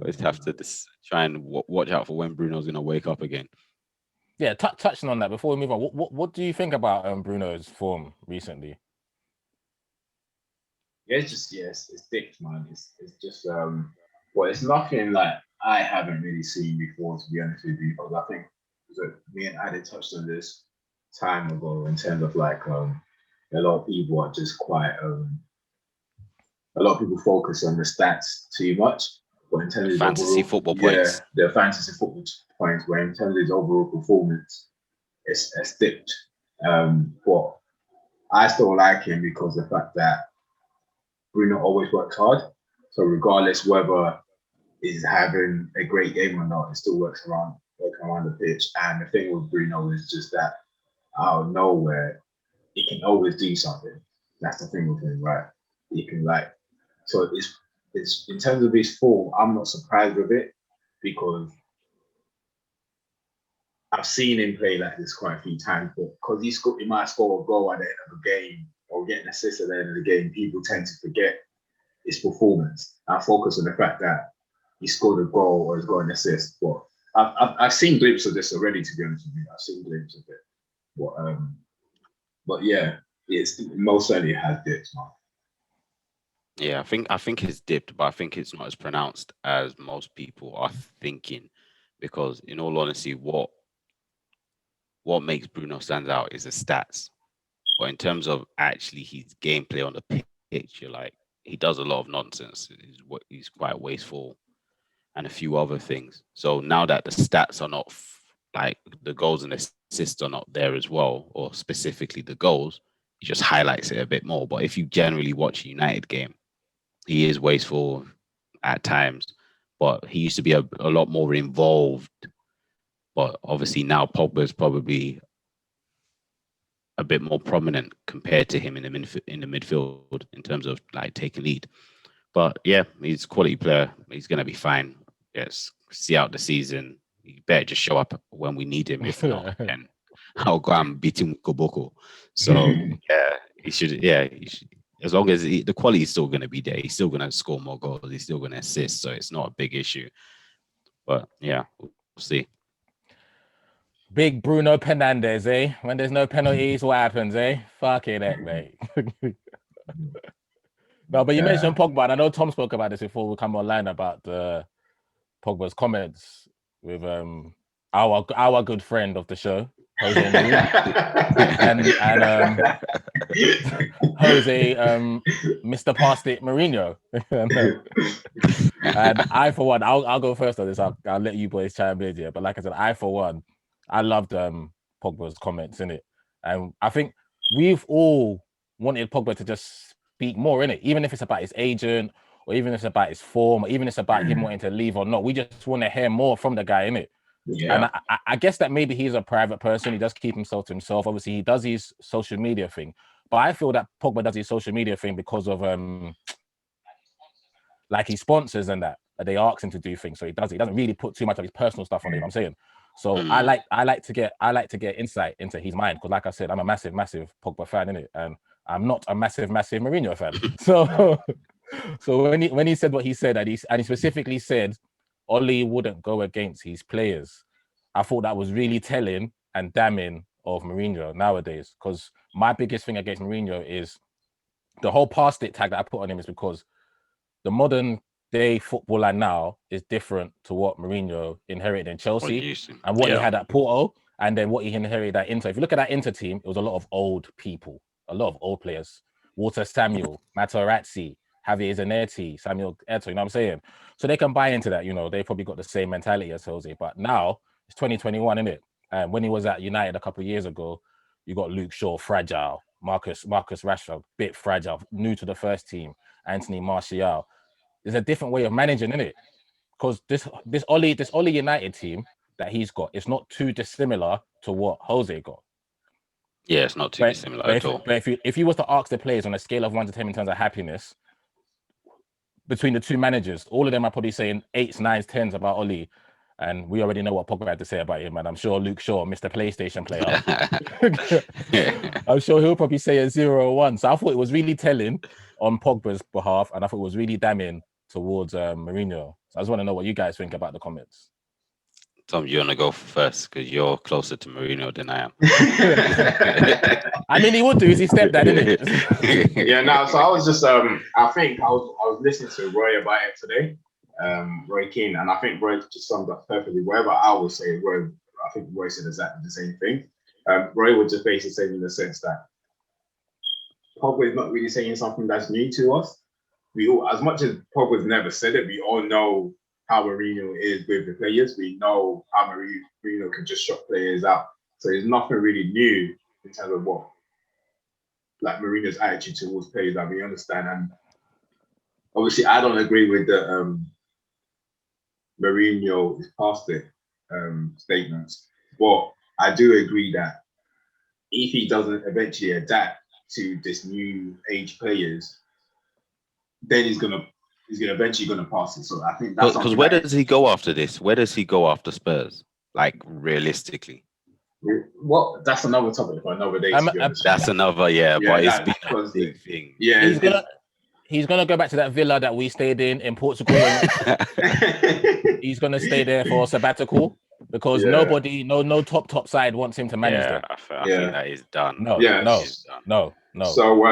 Always have to try and watch out for when Bruno's gonna wake up again. Yeah, touching on that before we move on, what do you think about Bruno's form recently? Yeah, it's thick, man. It's just well, it's nothing like I haven't really seen before, to be honest with you. Because I think so me and Adi touched on this time ago in terms of like a lot of people are just quite a lot of people focus on the stats too much, but in terms of his Fantasy overall, football yeah, points. the fantasy football points, where in terms of his overall performance, it's dipped. But I still like him because the fact that Bruno always works hard. So regardless whether he's having a great game or not, he still working around the pitch. And the thing with Bruno is just that out of nowhere, he can always do something. That's the thing with him, right? He can like so it's in terms of his form, I'm not surprised with it because I've seen him play like this quite a few times, but because he might score a goal at the end of the game or get an assist at the end of the game, people tend to forget his performance and focus on the fact that he scored a goal or he's got an assist. But I've seen glimpses of this already, to be honest with you. I've seen glimpses of it. But yeah, it's most certainly has dipped, man. Yeah, I think it's dipped, but I think it's not as pronounced as most people are thinking. Because in all honesty, what makes Bruno stand out is the stats. But in terms of actually his gameplay on the pitch, you're like he does a lot of nonsense. He's quite wasteful and a few other things. So now that the stats are not like the goals and assists are not there as well, or specifically the goals, it just highlights it a bit more. But if you generally watch a United game, he is wasteful at times, but he used to be a lot more involved. But obviously now Pogba is probably a bit more prominent compared to him in the midfield in terms of like taking lead. But yeah, he's a quality player. He's gonna be fine. Yes, see out the season. He better just show up when we need him. If not, then I'll go and beat him with Koboko. So yeah, he should. Yeah, he should, as long as the quality is still going to be there, he's still going to score more goals. He's still going to assist. So it's not a big issue. But yeah, we'll see. Big Bruno Fernandes, eh? When there's no penalties, what happens, eh? Fucking heck, mate. No, but you mentioned Pogba, and I know Tom spoke about this before we come online about Pogba's comments with our good friend of the show, Jose and Jose Mr. Past It Mourinho. And I for one, I'll go first on this. I'll let you boys chime in here. But like I said, I for one, I loved Pogba's comments in it, and I think we've all wanted Pogba to just speak more in it, even if it's about his agent, or even if it's about his form, or even if it's about him wanting to leave or not. We just want to hear more from the guy in it. Yeah. And I guess that maybe he's a private person. He does keep himself to himself. Obviously, he does his social media thing. But I feel that Pogba does his social media thing because of like his sponsors and that they ask him to do things. So he doesn't really put too much of his personal stuff on it. I'm saying. So I like to get insight into his mind because, like I said, I'm a massive Pogba fan in it, and I'm not a massive Mourinho fan. So when he said what he said, and he specifically said Ole wouldn't go against his players, I thought that was really telling and damning of Mourinho nowadays. Because my biggest thing against Mourinho is the whole past it tag that I put on him is because the modern day footballer now is different to what Mourinho inherited in Chelsea and what he had at Porto, and then what he inherited at Inter. If you look at that Inter team, it was a lot of old people, a lot of old players. Walter Samuel, Materazzi, Javier Zanetti, Samuel Eto'o, you know what I'm saying? So they can buy into that, you know, they probably got the same mentality as Jose. But now it's 2021, isn't it? And when he was at United a couple of years ago, you got Luke Shaw, fragile, Marcus Rashford, bit fragile, new to the first team, Anthony Martial. There's a different way of managing, isn't it? Because this Ole United team that he's got, it's not too dissimilar to what Jose got. Yeah, it's not too dissimilar at all. But if you was to ask the players on a scale of 1 to 10 in terms of happiness between the two managers, all of them are probably saying 8s, 9s, 10s about Ole. And we already know what Pogba had to say about him. And I'm sure Luke Shaw, Mr. PlayStation player, I'm sure he'll probably say a 0 or 1. So I thought it was really telling on Pogba's behalf. And I thought it was really damning towards Mourinho. So I just want to know what you guys think about the comments. Tom, you want to go first because you're closer to Mourinho than I am. I mean, he would do. He's his stepdad, isn't it? Yeah, no. So I was just, I think I was listening to Roy about it today, Roy Keane, and I think Roy just summed up perfectly. Whatever I was saying, Roy, I think Roy said exactly the same thing. Roy would just basically say in the sense that Pogba is not really saying something that's new to us. We all, as much as Pogba's never said it, we all know how Mourinho is with the players. We know how Mourinho can just shut players out. So there's nothing really new in terms of what, like Mourinho's attitude towards players that we understand. And obviously, I don't agree with the Mourinho is past it statements, but I do agree that if he doesn't eventually adapt to this new age players, then he's eventually gonna pass it. So I think that's because where does he go after this? Where does he go after Spurs? Like realistically, well, that's another topic for another day. That's another, but it's been a big thing. Yeah, he's gonna go back to that villa that we stayed in Portugal. He's gonna stay there for a sabbatical because nobody, no top side wants him to manage them. I think that is done. No. So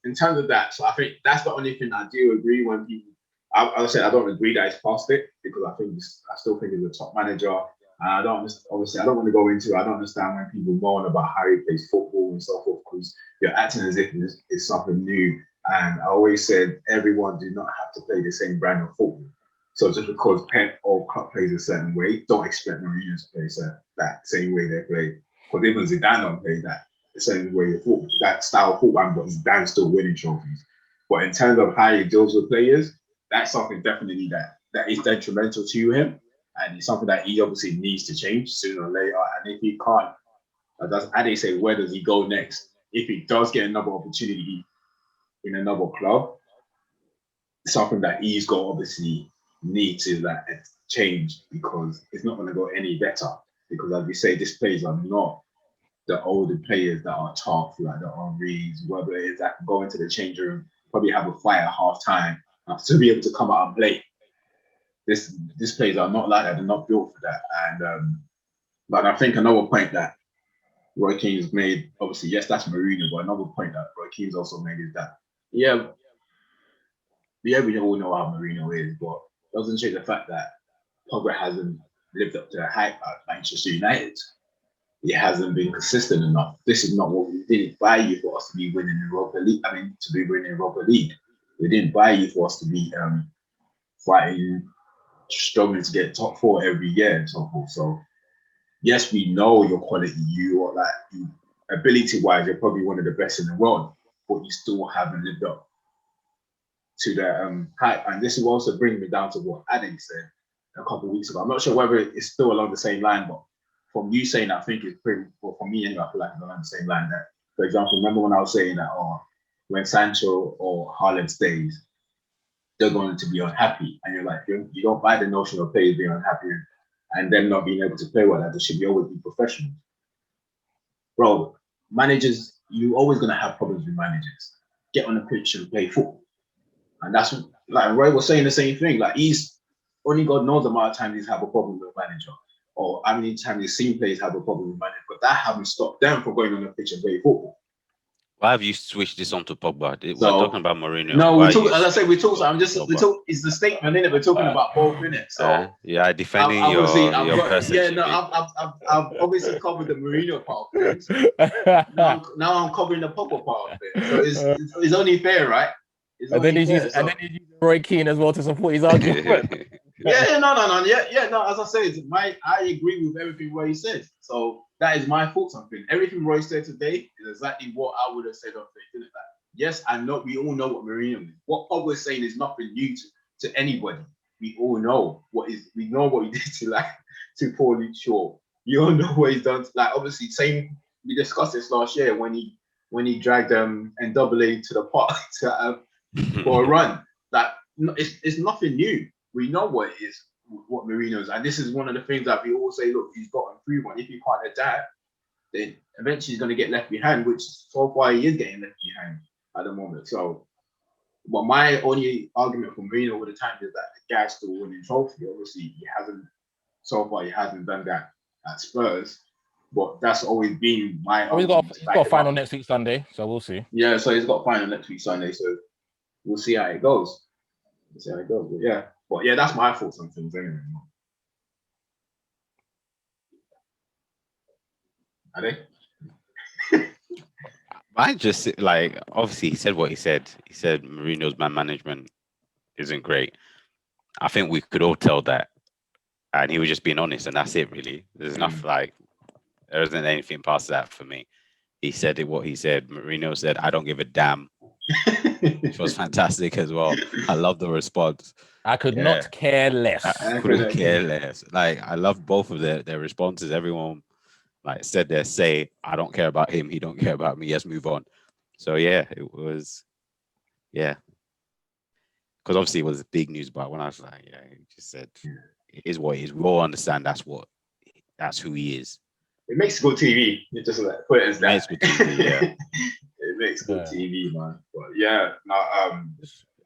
in terms of that, so I think that's the only thing I do agree when people. I said I don't agree that he's past it because I still think he's a top manager. And I don't want to go into. I don't understand when people moan about how he plays football and so forth because you're acting as if it's something new. And I always said everyone do not have to play the same brand of football. So just because Pep or Klopp plays a certain way, don't expect Mourinho to play that same way they play. Because even Zidane don't play that the same way of football, that style of football, but Zidane's still winning trophies. But in terms of how he deals with players, that's something definitely that is detrimental to him. And it's something that he obviously needs to change sooner or later. And if he can't, as they say, where does he go next? If he does get another opportunity in another club, something that he's got obviously need to change because it's not going to go any better. Because as we say, these players are not the older players that are tough, like the Henrys, whoever it is that can go into the change room, probably have a fight at half time, to be able to come out and play. These players are not like that. They're not built for that. And but I think another point that Roy Keane's made, obviously, yes, that's Mourinho, but another point that Roy Keane's also made is that, we all know how Mourinho is, but it doesn't change the fact that Pogba hasn't lived up to the hype at Manchester United. He hasn't been consistent enough. This is not what we didn't buy you for us to be winning Europa League. To be winning Europa League. We didn't buy you for us to be fighting, struggling to get top 4 every year and so forth. So yes, we know your quality. You are ability-wise, you're probably one of the best in the world, but you still haven't lived up to the hype. And this will also bring me down to what Adam said a couple of weeks ago. I'm not sure whether it's still along the same line, but from you saying that, I think it's pretty, well, for me anyway, I feel like it's along the same line. That, for example, remember when I was saying that, when Sancho or Haaland stays, they're going to be unhappy. And you're like, you don't buy the notion of players being unhappy and them not being able to play well. That they should always be professional. Bro, managers, you're always going to have problems with managers. Get on the pitch and play football. And that's what, like Roy was saying the same thing. Like he's only God knows the amount of times he's had a problem with a manager, or how many times he's seen players have a problem with manager. But that haven't stopped them from going on the pitch and play football. Why have you switched this on to Pogba? We're talking about Mourinho. No, as I say, we talk. So I'm just it's the statement in it. We're talking about both in it. So defending your person. I've obviously covered the Mourinho part of things. Now I'm covering the Pogba part of it. So it's only fair, right? And then he's using Roy Keane as well to support his argument. No. As I said, I agree with everything Roy says. So that is my thoughts on things. Everything Roy said today is exactly what I would have said on things. Yes, I know we all know what Mourinho is. What Pogba is saying is nothing new to anybody. We all know we know what he did to Paul Shaw. You all know what he's done. Obviously, we discussed this last year when he dragged NAA to the park for a run. It's nothing new. We know what it is, what Mourinho is. And this is one of the things that we all say, look, he's got to improve on. If he can't adapt, then eventually he's going to get left behind, which so far he is getting left behind at the moment. So But my only argument for Mourinho all the time is that the guy's still winning trophy. Obviously, he hasn't done that at Spurs. But that's always been my Oh, argument. he's got a final next week Sunday, so we'll see. Yeah, so he's got a final next week Sunday, so we'll see how it goes. But yeah, that's my thoughts on things anyway. Are they? I just like obviously he said what he said. He said Mourinho's man management isn't great. I think we could all tell that, and he was just being honest, and that's it. Really, there's enough. Like there isn't anything past that for me. He said it what he said. Mourinho said, "I don't give a damn," which was fantastic as well. I love the response. I could not care less. I couldn't care less. Like I love both of their responses. Everyone like said their say. I don't care about him. He don't care about me. Let's move on. So yeah, it was because obviously it was big news. But when I was like, he just said it is what it is. We all understand that's who he is. It makes good TV. You just like put it as that. It makes good TV, yeah. It makes good TV, man. But yeah,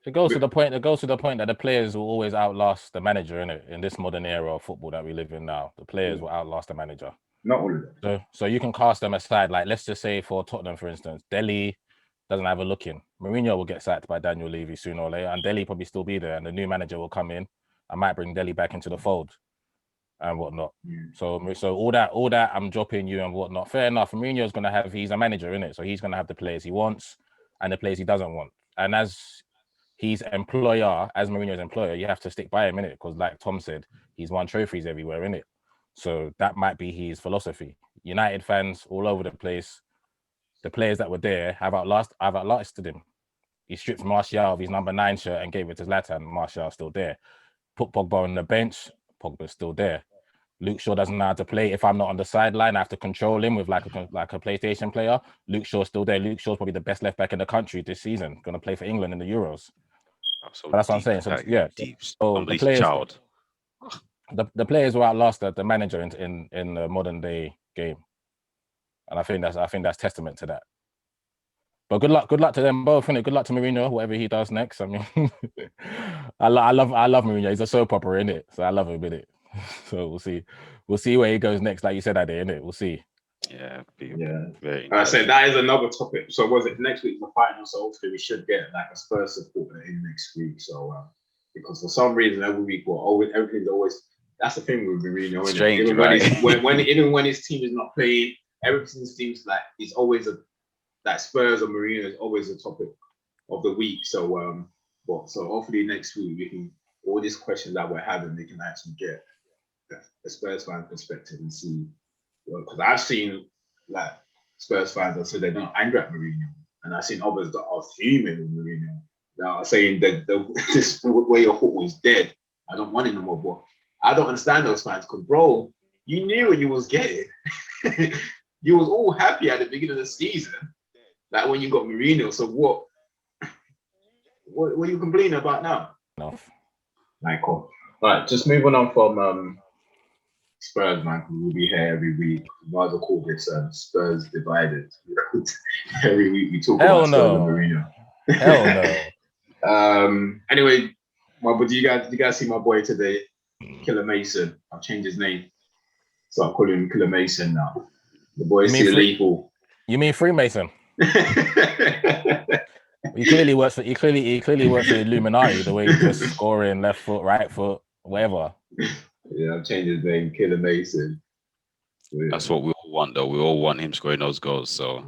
it goes to the point. It goes to the point that the players will always outlast the manager, innit? In this modern era of football that we live in now, the players will outlast the manager. Not all of them. So you can cast them aside. Like let's just say for Tottenham, for instance, Delhi doesn't have a look in. Mourinho will get sacked by Daniel Levy sooner or later, and Delhi probably still be there, and the new manager will come in. I might bring Delhi back into the fold and whatnot. So all that I'm dropping you and whatnot. Fair enough. Mourinho's gonna have. He's a manager, innit? So he's gonna have the players he wants and the players he doesn't want. And as his employer, as Mourinho's employer, you have to stick by him, innit? Because like Tom said, he's won trophies everywhere, innit? So that might be his philosophy. United fans all over the place. The players that were there have outlasted him. He stripped Martial of his number 9 shirt and gave it to Zlatan. Martial's still there. Put Pogba on the bench. Pogba's still there. Luke Shaw doesn't know how to play. If I'm not on the sideline, I have to control him with like a PlayStation player. Luke Shaw's still there. Luke Shaw's probably the best left back in the country this season. Going to play for England in the Euros. That's what I'm saying. So yeah, so the players, child. The players will outlast the manager in the modern day game, and I think that's testament to that. But good luck to them both, innit? Good luck to Mourinho, whatever he does next. I mean, I love Mourinho. He's a soap opera, innit? So I love him, innit? So we'll see where he goes next. Like you said, Ade, innit? We'll see. Yeah. Very. I said that is another topic. So was it next week's the final? So hopefully we should get like a Spurs supporter in next week. So because for some reason every week everything's always. That's the thing with Mourinho. Strange, even right? Even when his team is not playing, everything seems like it's always that Spurs or Mourinho is always a topic of the week. So so hopefully next week we can all these questions that we're having, they can actually get a Spurs fan perspective and see. Because I've seen like Spurs fans that say they're not angry at Mourinho, and I've seen others that are fuming with Mourinho. They are saying that this way of football is dead. I don't want it no more. But I don't understand those fans because, bro, you knew what you was getting. You was all happy at the beginning of the season, like when you got Mourinho. So what are you complaining about now? Enough. Right, cool. All right, just moving on from Spurs, man. We'll be here every week. We might as well call this Spurs divided. Every week we talk about Spurs and Mourinho. Hell no. Anyway, but do you guys see my boy today? Killer Mason. I've changed his name, so I'm calling him Killer Mason now. The boy is still lethal. You mean Freemason? He clearly works for the Illuminati. The way he's just scoring left foot, right foot, whatever. Yeah, I've changed his name, Killer Mason. That's what we all want, though. We all want him scoring those goals. So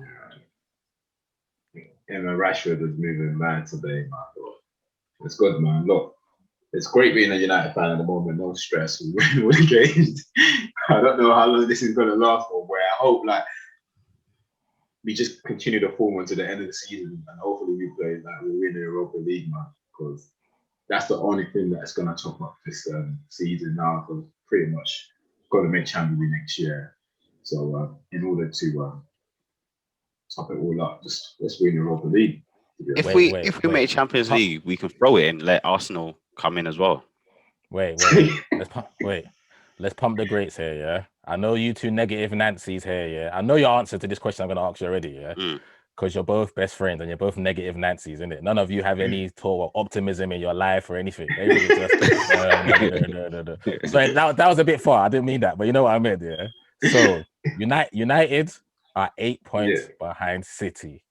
him and Rashford was moving mad today, man. It's good, man. Look. It's great being a United fan at the moment. No stress. We're winning games. I don't know how long this is going to last for, but I hope we just continue to form until the end of the season, and hopefully we win the Europa League, man. Because that's the only thing that's going to chop up this season now. Because pretty much got to make Champions League next year. So in order to top it all up, let's win the Europa League. If we make Champions League, we can throw it and let Arsenal come in as well. Wait. Let's pump the greats here, yeah. I know you two negative Nancy's here, yeah. I know your answer to this question I'm going to ask you already, yeah. because you're both best friends and you're both negative Nancy's, isn't it? None of you have any sort of optimism in your life or anything. Everything is just no. So that was a bit far. I didn't mean that, but you know what I meant, yeah. So United are 8 points behind City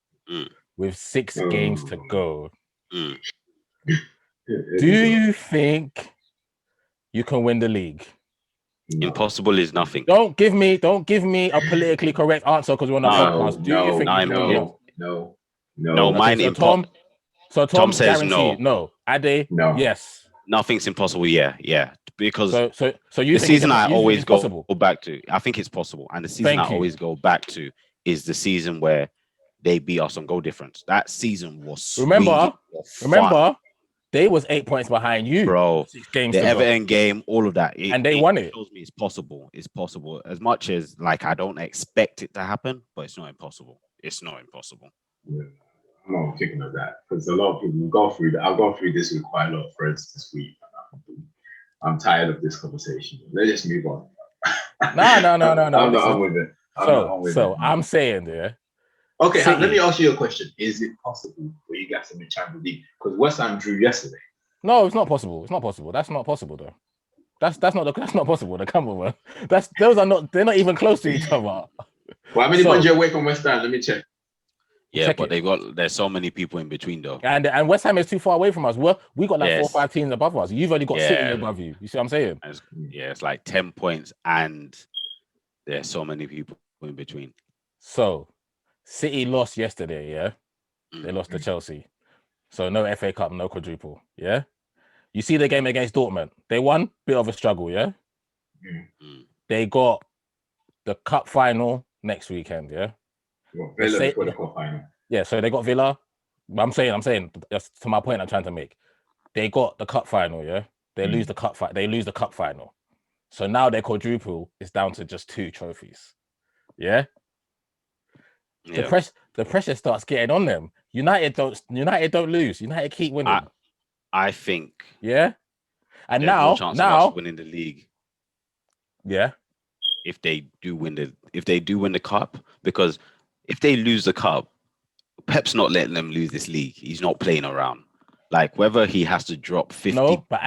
with 6 games to go. Do you think you can win the league? Impossible is nothing. Don't give me a politically correct answer because we're on a podcast. Do you think you can win the league? No, mine impossible. So Tom says guaranteed, no. Ade, no. Yes. Nothing's impossible. Yeah. Because so you the season I you always think it's possible? go back to, I think it's possible, and the season I always go back to is the season where they beat us on goal difference. That season was sweet. Remember, they was 8 points behind you, bro. 6 games the Everton game, all of that, and they won it. Shows me it's possible. It's possible. As much as I don't expect it to happen, but it's not impossible. It's not impossible. Yeah. I'm not thinking of that because a lot of people go through that. I've gone through this with quite a lot of friends this week. I'm tired of this conversation. Let's just move on. No. I'm not on with it. I'm saying there. Okay, let me ask you a question. Is it possible for you guys to win Champions League? Because West Ham drew yesterday. No, it's not possible. It's not possible. That's not possible though. That's not possible. Come on, they're not even close to each other. Well, how many points are you away from West Ham? Let me check. Yeah, but there's so many people in between though. And West Ham is too far away from us. We got 4 or 5 teams above us. You've only got City above you. You see what I'm saying? It's like 10 points and there's so many people in between. So City lost yesterday, yeah? They lost to Chelsea. So no FA Cup, no quadruple, yeah? You see the game against Dortmund. They won, bit of a struggle, yeah? They got the cup final next weekend, yeah? Villa before the cup final. Yeah, so they got Villa. I'm saying, that's to my point I'm trying to make. They got the cup final, yeah? They lose the cup final. So now their quadruple is down to just 2 trophies. Yeah? The pressure starts getting on them. United don't lose. United keep winning. I think. Yeah. And now of us winning the league. Yeah. If they do win the cup, because if they lose the cup, Pep's not letting them lose this league. He's not playing around. Like whether he has to drop 50. No, but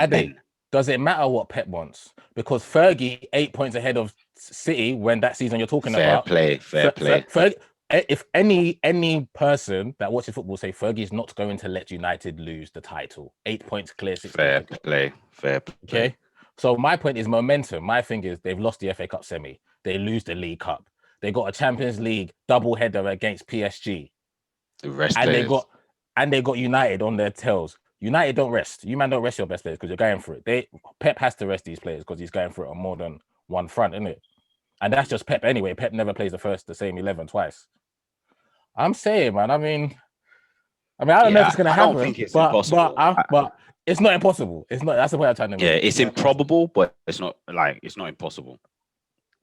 does it matter what Pep wants? Because Fergie 8 points ahead of City when that season you're talking about. Fair play. If any person that watches football say Fergie's not going to let United lose the title, 8 points clear. Fair play. Okay. So my point is momentum. My thing is they've lost the FA Cup semi. They lose the League Cup. They got a Champions League double header against PSG. They got United on their tails. United don't rest. You man don't rest your best players because you're going for it. Pep has to rest these players because he's going for it on more than one front, isn't it? And that's just Pep anyway. Pep never plays the same 11 twice. I'm saying, man. I mean, I don't know if it's gonna happen. I don't think it's impossible. But it's not impossible. It's not. That's the way I'm trying to. Yeah, it's improbable, but it's not impossible.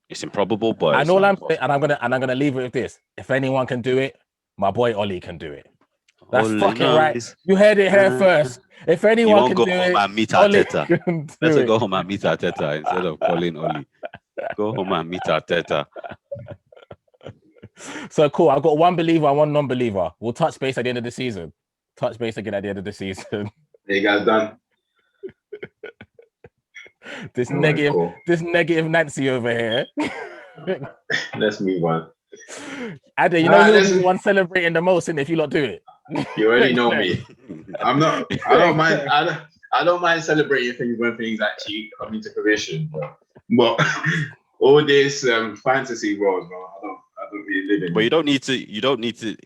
It's improbable, but I'm gonna leave it with this. If anyone can do it, my boy Ollie can do it. That's fucking right. You heard it here first. If anyone can do it, and meet Arteta. Let's go home and meet Arteta instead of calling Ollie. Go home and meet Arteta. So cool. I've got one believer and one non-believer. We'll touch base at the end of the season. Touch base again at the end of the season. You guys done? This negative Nancy over here. Let's move on. Ade, you know who's the one celebrating the most, and if you lot do it. You already know me. I don't mind celebrating things when things actually come into fruition. But all this fantasy world, no, I don't really live in. But you don't need to.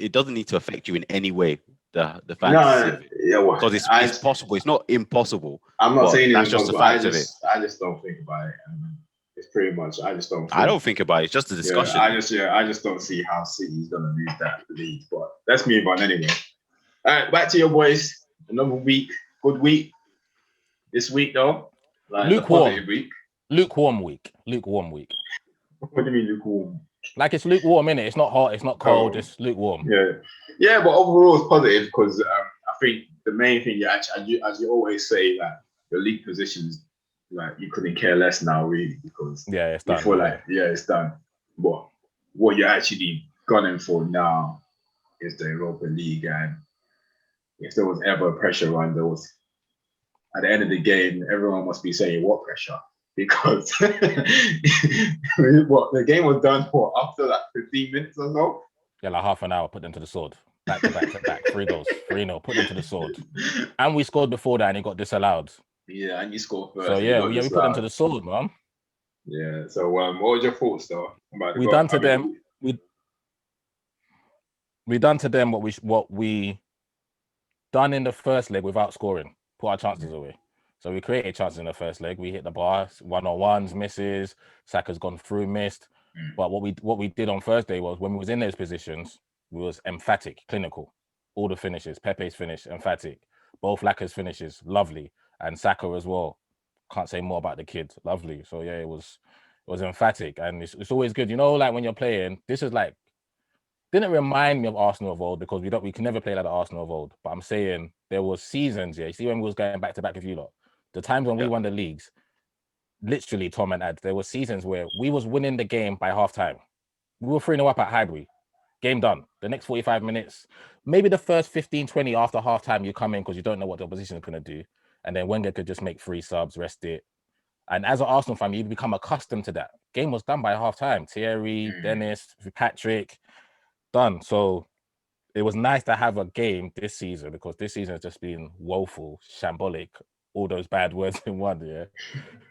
It doesn't need to affect you in any way. The fantasy, because it's possible. It's not impossible. I'm not saying that's just the fact of it. I just don't think about it. It's pretty much. I don't think about it. It's just a discussion. I just don't see how City's gonna lose that league. But let's move on anyway. All right, back to your boys. Another week, good week. This week though, lukewarm week. Lukewarm week. What do you mean lukewarm? Like it's lukewarm, innit? It's not hot, it's not cold, it's lukewarm. Yeah, but overall it's positive because I think the main thing as you always say, like your league positions, like you couldn't care less now, really, because it's done. It's done. But what you're actually gunning for now is the Europa League, and if there was ever a pressure run, there was at the end of the game, everyone must be saying what pressure because what the game was done for after like 15 minutes or so. Yeah, like half an hour, put them to the sword. Back to back to back. 3 goals, 3-0, put them to the sword. And we scored before that and it got disallowed. Yeah, and you scored first. So yeah, we put them to the sword, man. Yeah. So what was your thoughts though? We done to them. We done to them what we done in the first leg without scoring. Put our chances away. So we created chances in the first leg. We hit the bar, 1-on-1s, misses. Saka's gone through, missed. But what we did on Thursday was when we was in those positions, we was emphatic, clinical. All the finishes, Pepe's finish, emphatic. Both Laka's finishes, lovely, and Saka as well. Can't say more about the kid, lovely. So yeah, it was emphatic, and it's always good. You know, like when you're playing, this is like didn't remind me of Arsenal of old because we can never play like the Arsenal of old. But I'm saying there was seasons, yeah. You see when we was going back to back with you lot, the times when we won the leagues, literally Tom and Ad, there were seasons where we was winning the game by half time. We were 3-0 up at Highbury. Game done. The next 45 minutes, maybe the first 15, 20 after half time, you come in because you don't know what the opposition is going to do. And then Wenger could just make 3 subs, rest it. And as an Arsenal fan, you become accustomed to that. Game was done by half time. Thierry, Dennis, Patrick, done. So it was nice to have a game this season because this season has just been woeful, shambolic, all those bad words in one, yeah.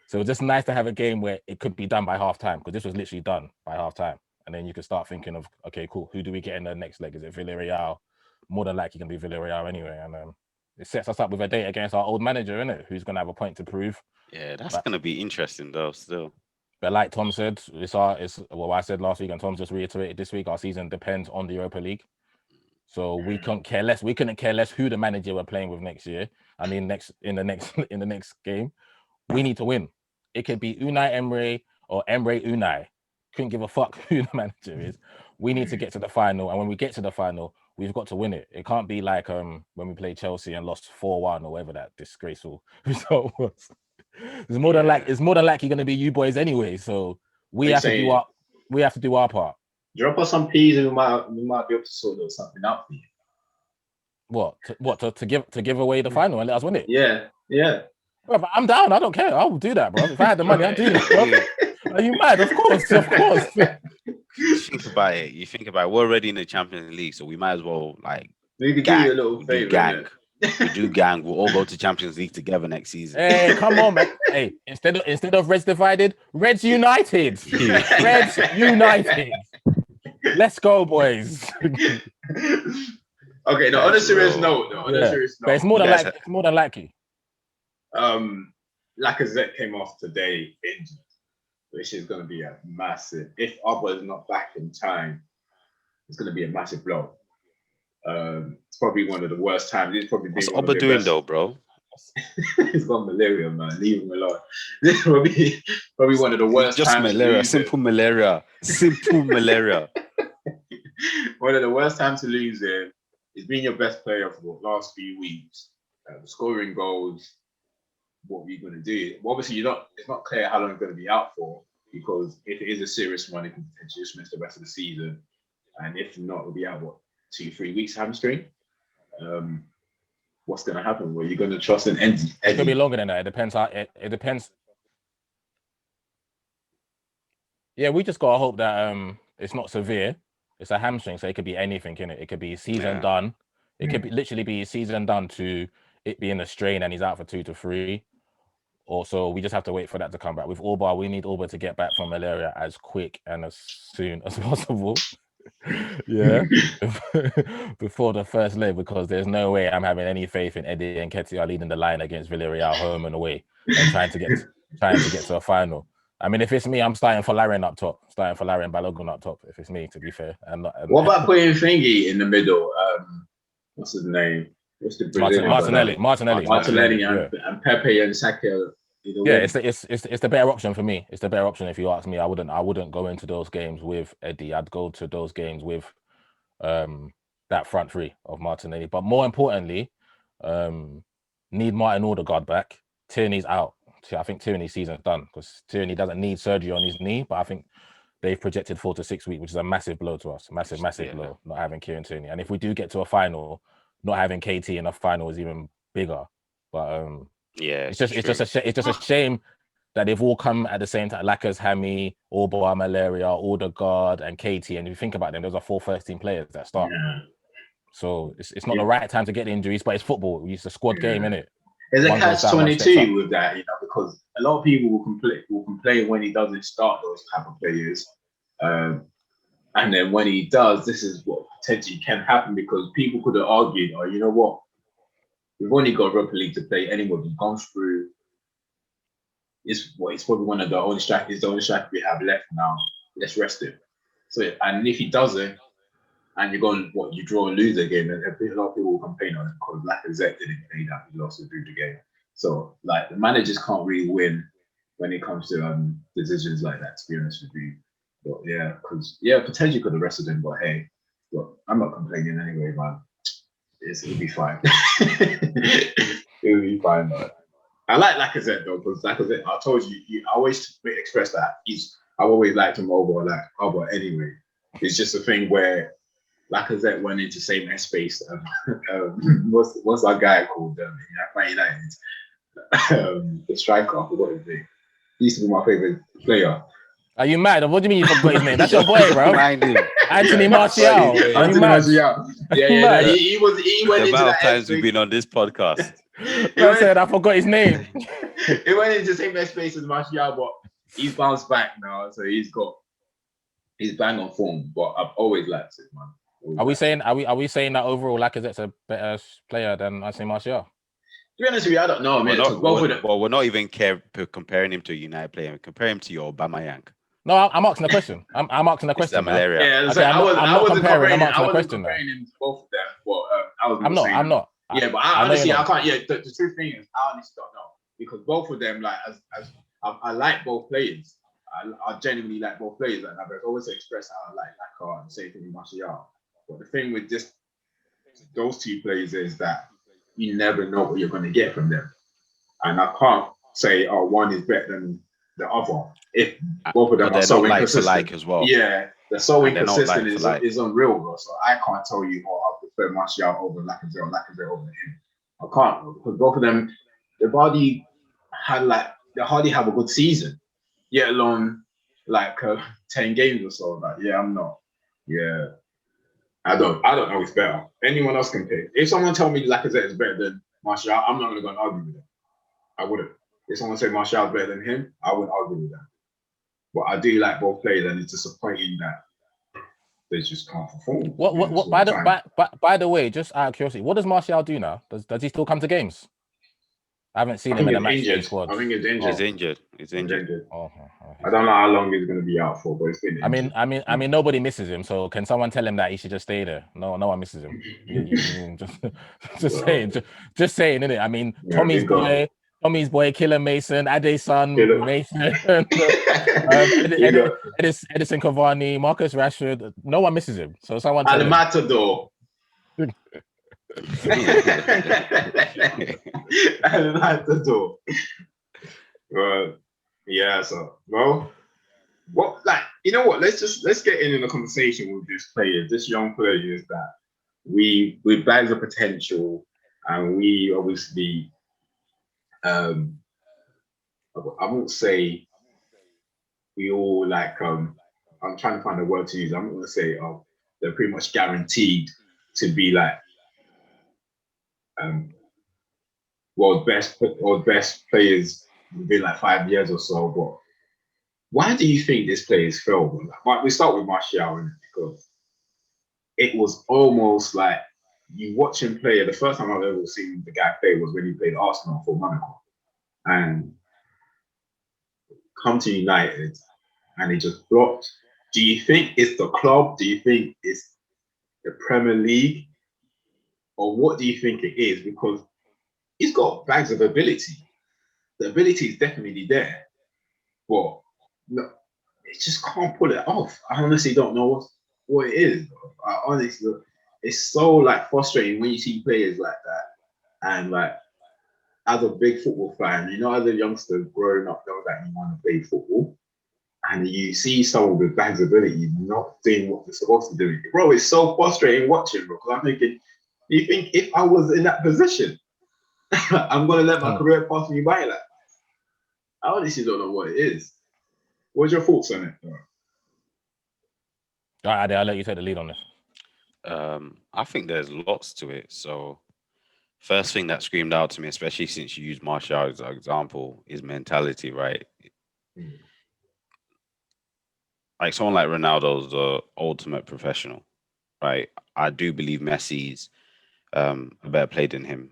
So it was just nice to have a game where it could be done by half time because this was literally done by half time. And then you can start thinking of, okay, cool, who do we get in the next leg? Is it Villarreal? More than likely going to be Villarreal anyway. And it sets us up with a date against our old manager, innit? Who's going to have a point to prove. Yeah, that's going to be interesting though, still. But like Tom said, it's what I said last week, and Tom just reiterated this week, our season depends on the Europa League. So we couldn't care less. We couldn't care less who the manager we're playing with next year. I mean, in the next game, we need to win. It could be Unai Emery or Emery Unai. Couldn't give a fuck who the manager is. We need to get to the final, and when we get to the final, we've got to win it. It can't be like when we played Chelsea and lost 4-1 or whatever that disgraceful result was. It's more than likely going to be you boys anyway. So we have to do our part. Drop us some peas and we might be able to sort something out for you. What to give away the final and let us win it? Yeah. Bro, I'm down. I don't care. I'll do that, bro. If I had the money, I'd do that, bro. Are you mad? Of course. You think about it. We're already in the Champions League, so we might as well maybe give you a little favor. Gang. We do gang. We'll all go to Champions League together next season. Hey, come on, man. Hey, instead of Reds divided, Reds united. Reds united. Let's go, boys. Okay, no, on a serious note, but it's more than likely. Lacazette came off today injured, which is going to be a massive. If Abba is not back in time, it's going to be a massive blow. It's probably one of the worst times. It's probably what's Abba doing though, bro? He's got malaria, man. Leave him alone. This is probably one of the worst. Just times malaria, simple malaria, simple malaria. One of the worst times to lose him. He's been your best player for the last few weeks, scoring goals. What are you going to do? Obviously, it's not clear how long he's going to be out for because if it is a serious one, it can potentially just miss the rest of the season. And if not, it'll be out, 2-3 weeks hamstring. What's going to happen? Were you going to trust an Eddie? It could be longer than that. It depends. It depends. Yeah, we just got to hope that it's not severe. It's a hamstring, so it could be anything, innit? It could be season done. It could literally be season done to it being a strain and he's out for 2 to 3. Also, we just have to wait for that to come back. With Orba, we need Orba to get back from malaria as quick and as soon as possible. Yeah, before the first leg, because there's no way I'm having any faith in Eddie and Ketia leading the line against Villarreal home and away and trying to get to a final. I mean, if it's me, I'm starting for Laren up top, Balogun up top. If it's me, to be fair. What about putting Thingy in the middle? What's his name? What's the Brazilian? Martinelli and Pepe and Saka. Yeah, it's the better option for me. It's the better option if you ask me. I wouldn't go into those games with Eddie. I'd go to those games with that front three of Martinelli. But more importantly, need Martin Odegaard back. Tierney's out. I think Tierney's season's done because Tierney doesn't need surgery on his knee. But I think they've projected 4 to 6 weeks, which is a massive blow to us. Massive blow, not having Kieran Tierney. And if we do get to a final, not having KT in a final is even bigger. But it's just a shame that they've all come at the same time. Lackers, Hammy, Orba, Malaria, Odegaard, and KT. And if you think about them, those are 4 first team players that start. Yeah. So it's not the right time to get the injuries, but it's football. It's a squad game, innit? There's a catch-22 with that, because a lot of people will complain when he doesn't start those type of players. And then when he does, this is what potentially can happen, because people could have argued, oh, you know what? We've only got Europa League to play anyway. We've gone through. It's probably one of the only strikers we have left now. Let's rest him. So, and if he doesn't, and you're going, you draw and lose a game, and a lot of people will complain on it because Lacazette didn't play that, we lost the game. So, like, the managers can't really win when it comes to decisions like that, to be honest with you. But yeah, potentially could have rested him, but hey, look, I'm not complaining anyway, man. It'll be fine. It'll be fine, man. I like Lacazette though, because Lacazette, I told you, I always express that I've always liked him over anyway. It's just a thing where Lacazette went into same airspace. What's that guy called? Man United, the striker. I forgot his name. He used to be my favorite player. Are you mad? What do you mean you forgot his name? That's your boy, bro. Anthony Martial. Anthony Martial. Yeah. He went into that times we've been on this podcast. I said I forgot his name. He went into the same space as Martial, but he's bounced back now, so he's bang on form. But I've always liked it, man. Are we saying that overall Lacazette's a better player than Anthony Martial? To be honest with you, I don't know, man. We're not even comparing him to a United player. Compare him to your Aubameyang. No, I'm asking a question. I'm asking a question. Malaria. Yeah, okay, I wasn't comparing him to both of them, but I'm not. Yeah, but honestly, I can't. Yeah, the true thing is, I honestly don't know, because both of them, like, as I like both players. I genuinely like both players, and I've always expressed how I like Lacazette and say things Martial. But the thing with those two players is that you never know what you're going to get from them, and I can't say, oh, one is better than the other if both of them are so inconsistent. Like as well. Yeah, they're so inconsistent. Is unreal, bro. So I can't tell you, I prefer Martial over Lacazette or Lacazette over him. I can't, because both of them, they hardly have a good season, yet alone like 10 games or so. Like, yeah, I'm not. Yeah, I don't know who's better. Anyone else can pick. If someone tell me Lacazette is better than Martial, I'm not gonna go and argue with them. I wouldn't. If someone say Martial is better than him, I wouldn't argue with them. But I do like both players, and it's disappointing that they just can't perform. By the way, just out of curiosity, what does Martial do now? Does he still come to games? I haven't seen him in the match squad. I think he's injured. He's injured. Oh, I don't know how long he's going to be out for, but it's been injured. I mean, nobody misses him. So can someone tell him that he should just stay there? No one misses him. Just saying, innit? I mean, yeah, Tommy's boy, Killer Mason, Adeson Mason, Edison Cavani, Marcus Rashford. No one misses him. So someone. Al Matador. Al Matador. Yeah. So, well, what? Like, you know what? Let's get in a conversation with this young players that we bags of potential, and we obviously. I won't say we all like. I'm trying to find a word to use. I'm not going to say they're pretty much guaranteed to be like world best players within like 5 years or so. But why do you think these players failed? Like, we start with Martial, because it was almost like. You watch him play. The first time I've ever seen the guy play was when he played Arsenal for Monaco, and come to United, and he just blocked. Do you think it's the club? Do you think it's the Premier League, or what do you think it is? Because he's got bags of ability. The ability is definitely there, but no, it just can't pull it off. I honestly don't know what it is. I honestly. It's so like frustrating when you see players like that, and like as a big football fan, as a youngster growing up, knowing that you want to play football, and you see someone with Bag's ability not doing what they're supposed to do. Bro, it's so frustrating watching, bro, because I'm thinking, you think if I was in that position, I'm going to let my career pass me by like that? I honestly don't know what it is. What's your thoughts on it, bro? All right, I'll let you take the lead on this. I think there's lots to it. So, first thing that screamed out to me, especially since you used Martial as an example, is mentality, right? Like someone like Ronaldo's the ultimate professional, right? I do believe Messi's a better player than him,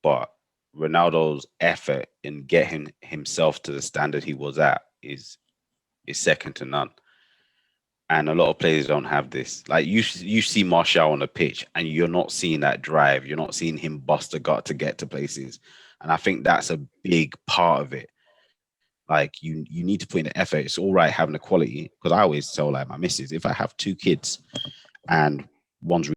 but Ronaldo's effort in getting himself to the standard he was at is second to none. And a lot of players don't have this. Like you see Martial on the pitch, and you're not seeing that drive. You're not seeing him bust a gut to get to places. And I think that's a big part of it. Like you need to put in the effort. It's all right having the quality, because I always tell like my missus, if I have two kids and one's